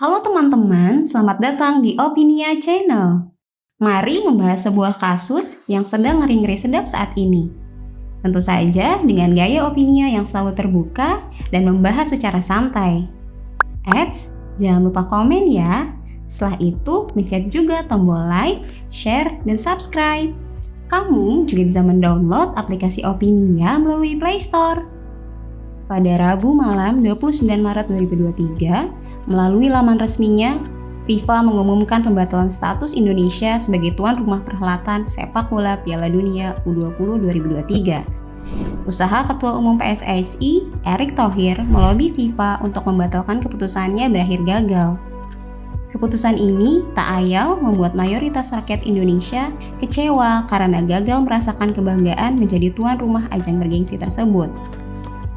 Halo teman-teman, selamat datang di Opinia Channel. Mari membahas sebuah kasus yang sedang ngeri-ngeri sedap saat ini. Tentu saja dengan gaya Opinia yang selalu terbuka dan membahas secara santai. Eits, jangan lupa komen ya. Setelah itu, pencet juga tombol like, share, dan subscribe. Kamu juga bisa mendownload aplikasi Opinia melalui Play Store. Pada Rabu malam 29 Maret 2023, melalui laman resminya, FIFA mengumumkan pembatalan status Indonesia sebagai tuan rumah perhelatan sepak bola Piala Dunia U20 2023. Usaha Ketua Umum PSSI, Erick Thohir, melobi FIFA untuk membatalkan keputusannya berakhir gagal. Keputusan ini tak ayal membuat mayoritas rakyat Indonesia kecewa karena gagal merasakan kebanggaan menjadi tuan rumah ajang bergengsi tersebut.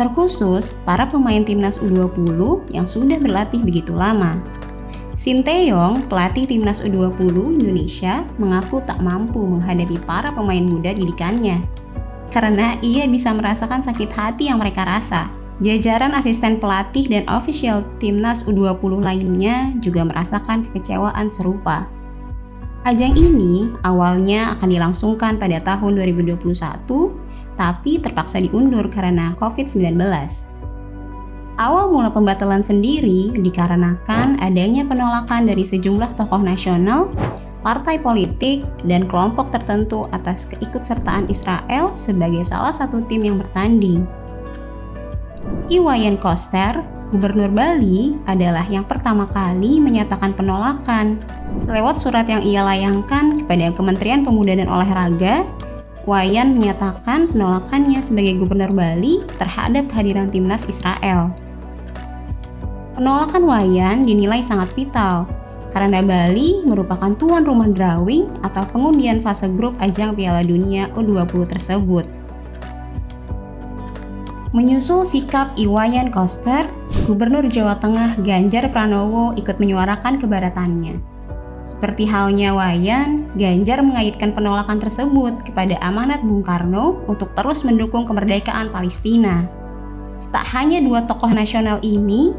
Terkhusus para pemain timnas U20 yang sudah berlatih begitu lama. Sinteyong, pelatih timnas U20 Indonesia, mengaku tak mampu menghadapi para pemain muda didikannya karena ia bisa merasakan sakit hati yang mereka rasa. Jajaran asisten pelatih dan official timnas U20 lainnya juga merasakan kekecewaan serupa. Ajang ini awalnya akan dilangsungkan pada tahun 2021, tapi terpaksa diundur karena COVID-19. Awal mula pembatalan sendiri dikarenakan adanya penolakan dari sejumlah tokoh nasional, partai politik, dan kelompok tertentu atas keikutsertaan Israel sebagai salah satu tim yang bertanding. Iwayan Koster, Gubernur Bali, adalah yang pertama kali menyatakan penolakan. Lewat surat yang ia layangkan kepada Kementerian Pemuda dan Olahraga, Wayan menyatakan penolakannya sebagai Gubernur Bali terhadap kehadiran timnas Israel. Penolakan Wayan dinilai sangat vital, karena Bali merupakan tuan rumah drawing atau pengundian fase grup ajang Piala Dunia U20 tersebut. Menyusul sikap Iwayan Koster, Gubernur Jawa Tengah Ganjar Pranowo ikut menyuarakan keberatannya. Seperti halnya Wayan, Ganjar mengaitkan penolakan tersebut kepada amanat Bung Karno untuk terus mendukung kemerdekaan Palestina. Tak hanya dua tokoh nasional ini,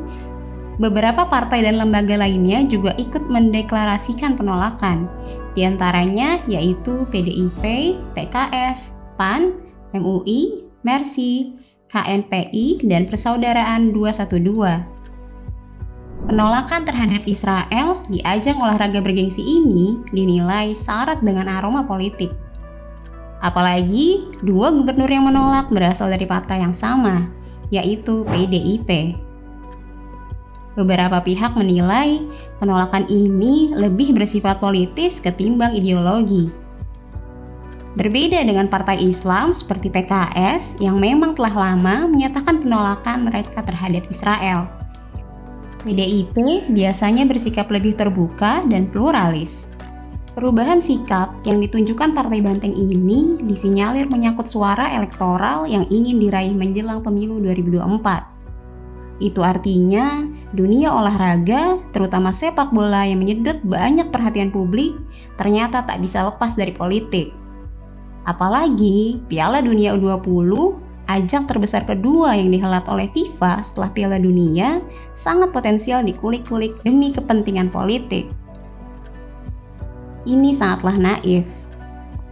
beberapa partai dan lembaga lainnya juga ikut mendeklarasikan penolakan, di antaranya yaitu PDIP, PKS, PAN, MUI, Mercy, KNPI, dan Persaudaraan 212. Penolakan terhadap Israel di ajang olahraga bergengsi ini dinilai syarat dengan aroma politik. Apalagi dua gubernur yang menolak berasal dari partai yang sama, yaitu PDIP. Beberapa pihak menilai penolakan ini lebih bersifat politis ketimbang ideologi. Berbeda dengan partai Islam seperti PKS yang memang telah lama menyatakan penolakan mereka terhadap Israel. PDIP biasanya bersikap lebih terbuka dan pluralis. Perubahan sikap yang ditunjukkan Partai Banteng ini disinyalir menyangkut suara elektoral yang ingin diraih menjelang pemilu 2024. Itu artinya dunia olahraga, terutama sepak bola yang menyedot banyak perhatian publik, ternyata tak bisa lepas dari politik. Apalagi Piala Dunia U20, ajang terbesar kedua yang dihelat oleh FIFA setelah Piala Dunia, sangat potensial dikulik-kulik demi kepentingan politik. Ini sangatlah naif.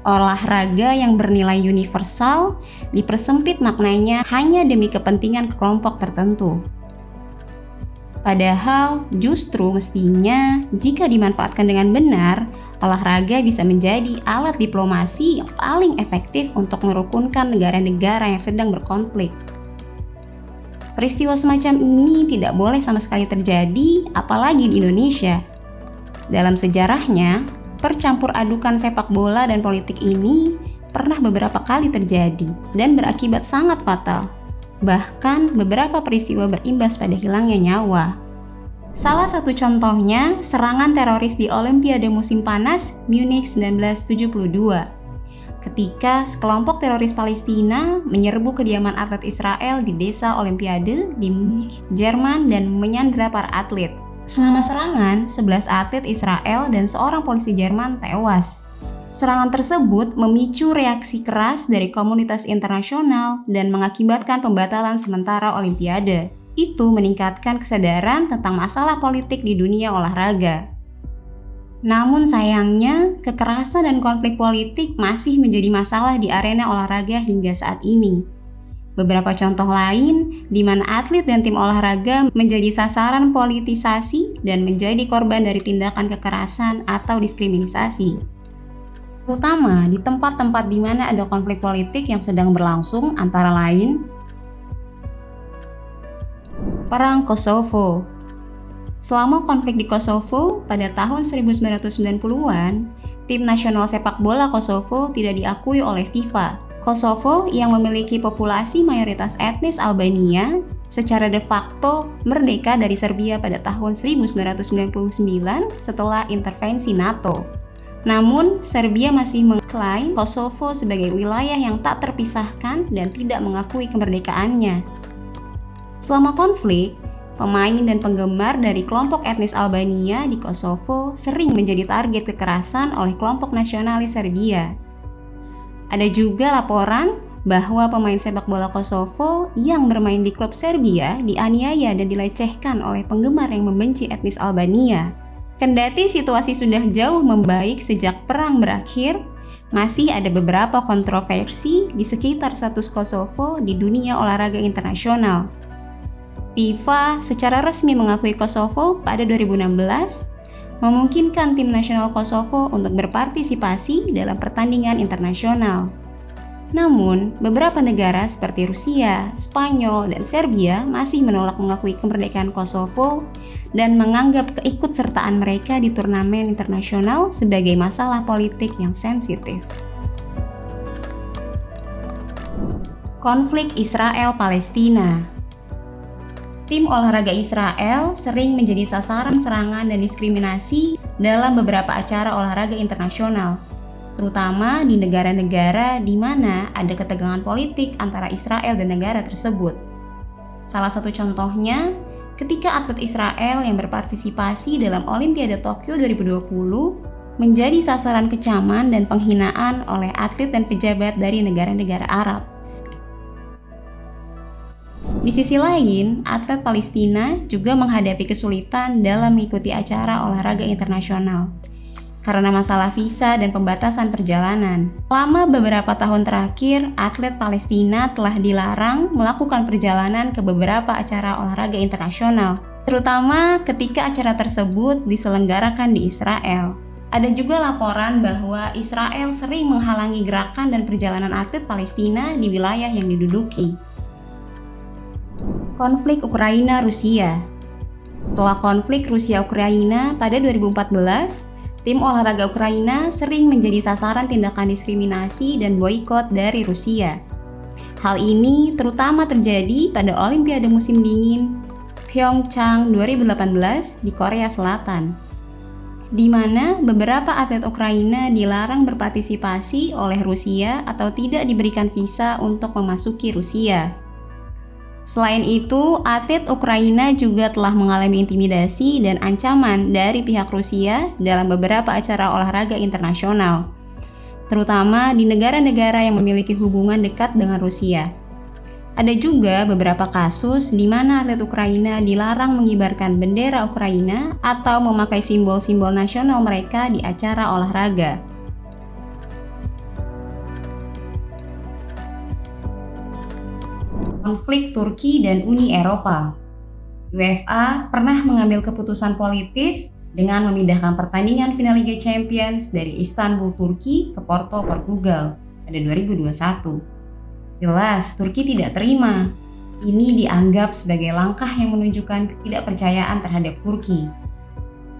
Olahraga yang bernilai universal dipersempit maknanya hanya demi kepentingan kelompok tertentu. Padahal justru mestinya jika dimanfaatkan dengan benar, olahraga bisa menjadi alat diplomasi yang paling efektif untuk merukunkan negara-negara yang sedang berkonflik. Peristiwa semacam ini tidak boleh sama sekali terjadi, apalagi di Indonesia. Dalam sejarahnya, percampur adukan sepak bola dan politik ini pernah beberapa kali terjadi dan berakibat sangat fatal. Bahkan beberapa peristiwa berimbas pada hilangnya nyawa. Salah satu contohnya serangan teroris di Olimpiade musim panas Munich 1972. Ketika sekelompok teroris Palestina menyerbu kediaman atlet Israel di desa Olimpiade di Munich, Jerman dan menyandera para atlet. Selama serangan, 11 atlet Israel dan seorang polisi Jerman tewas. Serangan tersebut memicu reaksi keras dari komunitas internasional dan mengakibatkan pembatalan sementara Olimpiade. itu meningkatkan kesadaran tentang masalah politik di dunia olahraga. Namun sayangnya, kekerasan dan konflik politik masih menjadi masalah di arena olahraga hingga saat ini. Beberapa contoh lain di mana atlet dan tim olahraga menjadi sasaran politisasi dan menjadi korban dari tindakan kekerasan atau diskriminasi. Terutama di tempat-tempat di mana ada konflik politik yang sedang berlangsung, antara lain Perang Kosovo. Selama konflik di Kosovo pada tahun 1990-an, tim nasional sepak bola Kosovo tidak diakui oleh FIFA. Kosovo yang memiliki populasi mayoritas etnis Albania secara de facto merdeka dari Serbia pada tahun 1999 setelah intervensi NATO. Namun, Serbia masih mengklaim Kosovo sebagai wilayah yang tak terpisahkan dan tidak mengakui kemerdekaannya. Selama konflik, pemain dan penggemar dari kelompok etnis Albania di Kosovo sering menjadi target kekerasan oleh kelompok nasionalis Serbia. Ada juga laporan bahwa pemain sepak bola Kosovo yang bermain di klub Serbia dianiaya dan dilecehkan oleh penggemar yang membenci etnis Albania. Kendati situasi sudah jauh membaik sejak perang berakhir, masih ada beberapa kontroversi di sekitar status Kosovo di dunia olahraga internasional. FIFA secara resmi mengakui Kosovo pada 2016, memungkinkan tim nasional Kosovo untuk berpartisipasi dalam pertandingan internasional. Namun, beberapa negara seperti Rusia, Spanyol, dan Serbia masih menolak mengakui kemerdekaan Kosovo dan menganggap keikutsertaan mereka di turnamen internasional sebagai masalah politik yang sensitif. Konflik Israel-Palestina. Tim olahraga Israel sering menjadi sasaran serangan dan diskriminasi dalam beberapa acara olahraga internasional, terutama di negara-negara di mana ada ketegangan politik antara Israel dan negara tersebut. Salah satu contohnya, ketika atlet Israel yang berpartisipasi dalam Olimpiade Tokyo 2020 menjadi sasaran kecaman dan penghinaan oleh atlet dan pejabat dari negara-negara Arab. Di sisi lain, atlet Palestina juga menghadapi kesulitan dalam mengikuti acara olahraga internasional karena masalah visa dan pembatasan perjalanan. Selama beberapa tahun terakhir, atlet Palestina telah dilarang melakukan perjalanan ke beberapa acara olahraga internasional, terutama ketika acara tersebut diselenggarakan di Israel. Ada juga laporan bahwa Israel sering menghalangi gerakan dan perjalanan atlet Palestina di wilayah yang diduduki. Konflik Ukraina-Rusia. Setelah konflik Rusia-Ukraina pada 2014, tim olahraga Ukraina sering menjadi sasaran tindakan diskriminasi dan boikot dari Rusia. Hal ini terutama terjadi pada Olimpiade musim dingin Pyeongchang 2018 di Korea Selatan, di mana beberapa atlet Ukraina dilarang berpartisipasi oleh Rusia atau tidak diberikan visa untuk memasuki Rusia. Selain itu, atlet Ukraina juga telah mengalami intimidasi dan ancaman dari pihak Rusia dalam beberapa acara olahraga internasional, terutama di negara-negara yang memiliki hubungan dekat dengan Rusia. Ada juga beberapa kasus di mana atlet Ukraina dilarang mengibarkan bendera Ukraina atau memakai simbol-simbol nasional mereka di acara olahraga. Konflik Turki dan Uni Eropa. UEFA pernah mengambil keputusan politis dengan memindahkan pertandingan final Liga Champions dari Istanbul, Turki ke Porto, Portugal pada 2021. Jelas, Turki tidak terima. Ini dianggap sebagai langkah yang menunjukkan ketidakpercayaan terhadap Turki.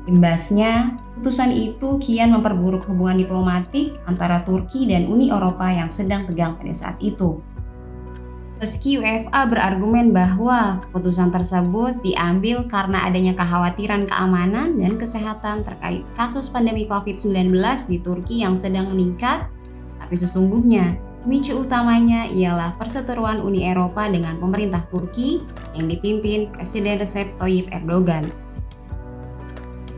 Imbasnya, keputusan itu kian memperburuk hubungan diplomatik antara Turki dan Uni Eropa yang sedang tegang pada saat itu. Meski UEFA berargumen bahwa keputusan tersebut diambil karena adanya kekhawatiran keamanan dan kesehatan terkait kasus pandemi COVID-19 di Turki yang sedang meningkat, tapi sesungguhnya pemicu utamanya ialah perseteruan Uni Eropa dengan pemerintah Turki yang dipimpin Presiden Recep Tayyip Erdogan.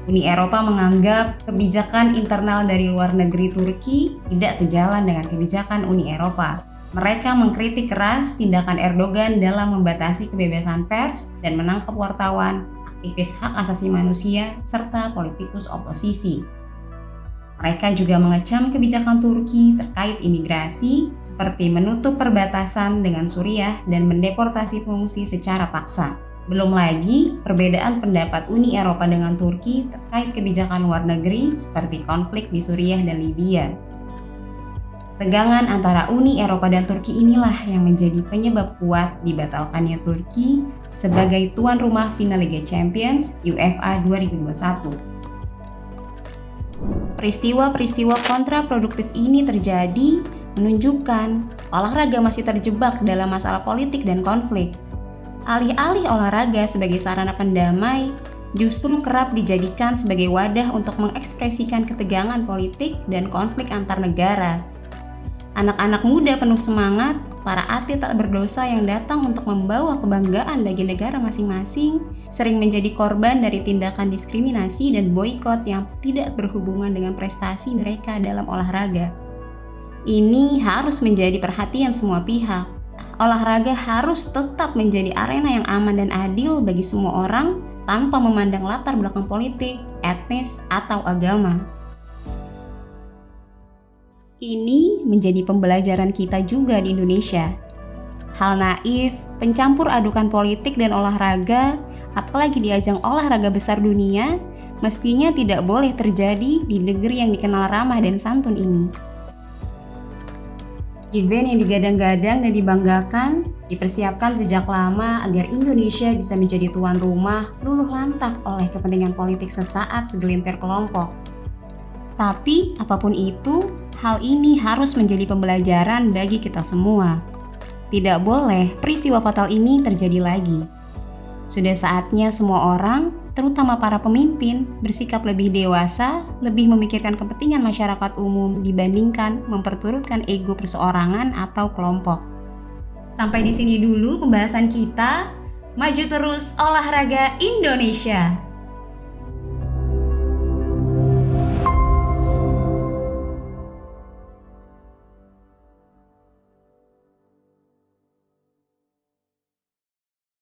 Uni Eropa menganggap kebijakan internal dari luar negeri Turki tidak sejalan dengan kebijakan Uni Eropa. Mereka mengkritik keras tindakan Erdogan dalam membatasi kebebasan pers dan menangkap wartawan, aktivis hak asasi manusia, serta politikus oposisi. Mereka juga mengecam kebijakan Turki terkait imigrasi, seperti menutup perbatasan dengan Suriah dan mendeportasi pengungsi secara paksa. Belum lagi perbedaan pendapat Uni Eropa dengan Turki terkait kebijakan luar negeri seperti konflik di Suriah dan Libya. Tegangan antara Uni Eropa dan Turki inilah yang menjadi penyebab kuat dibatalkannya Turki sebagai tuan rumah final Liga Champions UEFA 2021. Peristiwa-peristiwa kontraproduktif ini terjadi menunjukkan olahraga masih terjebak dalam masalah politik dan konflik. Alih-alih olahraga sebagai sarana pendamai, justru kerap dijadikan sebagai wadah untuk mengekspresikan ketegangan politik dan konflik antar negara. Anak-anak muda penuh semangat, para atlet tak berdosa yang datang untuk membawa kebanggaan bagi negara masing-masing, sering menjadi korban dari tindakan diskriminasi dan boikot yang tidak berhubungan dengan prestasi mereka dalam olahraga. Ini harus menjadi perhatian semua pihak. Olahraga harus tetap menjadi arena yang aman dan adil bagi semua orang tanpa memandang latar belakang politik, etnis, atau agama. Ini menjadi pembelajaran kita juga di Indonesia. Hal naif, pencampur adukan politik dan olahraga, apalagi di ajang olahraga besar dunia, mestinya tidak boleh terjadi di negeri yang dikenal ramah dan santun ini. Event yang digadang-gadang dan dibanggakan, dipersiapkan sejak lama agar Indonesia bisa menjadi tuan rumah, luluh lantak oleh kepentingan politik sesaat segelintir kelompok. Tapi, apapun itu, hal ini harus menjadi pembelajaran bagi kita semua. Tidak boleh peristiwa fatal ini terjadi lagi. Sudah saatnya semua orang, terutama para pemimpin, bersikap lebih dewasa, lebih memikirkan kepentingan masyarakat umum dibandingkan memperturutkan ego perseorangan atau kelompok. Sampai di sini dulu pembahasan kita. Maju terus olahraga Indonesia!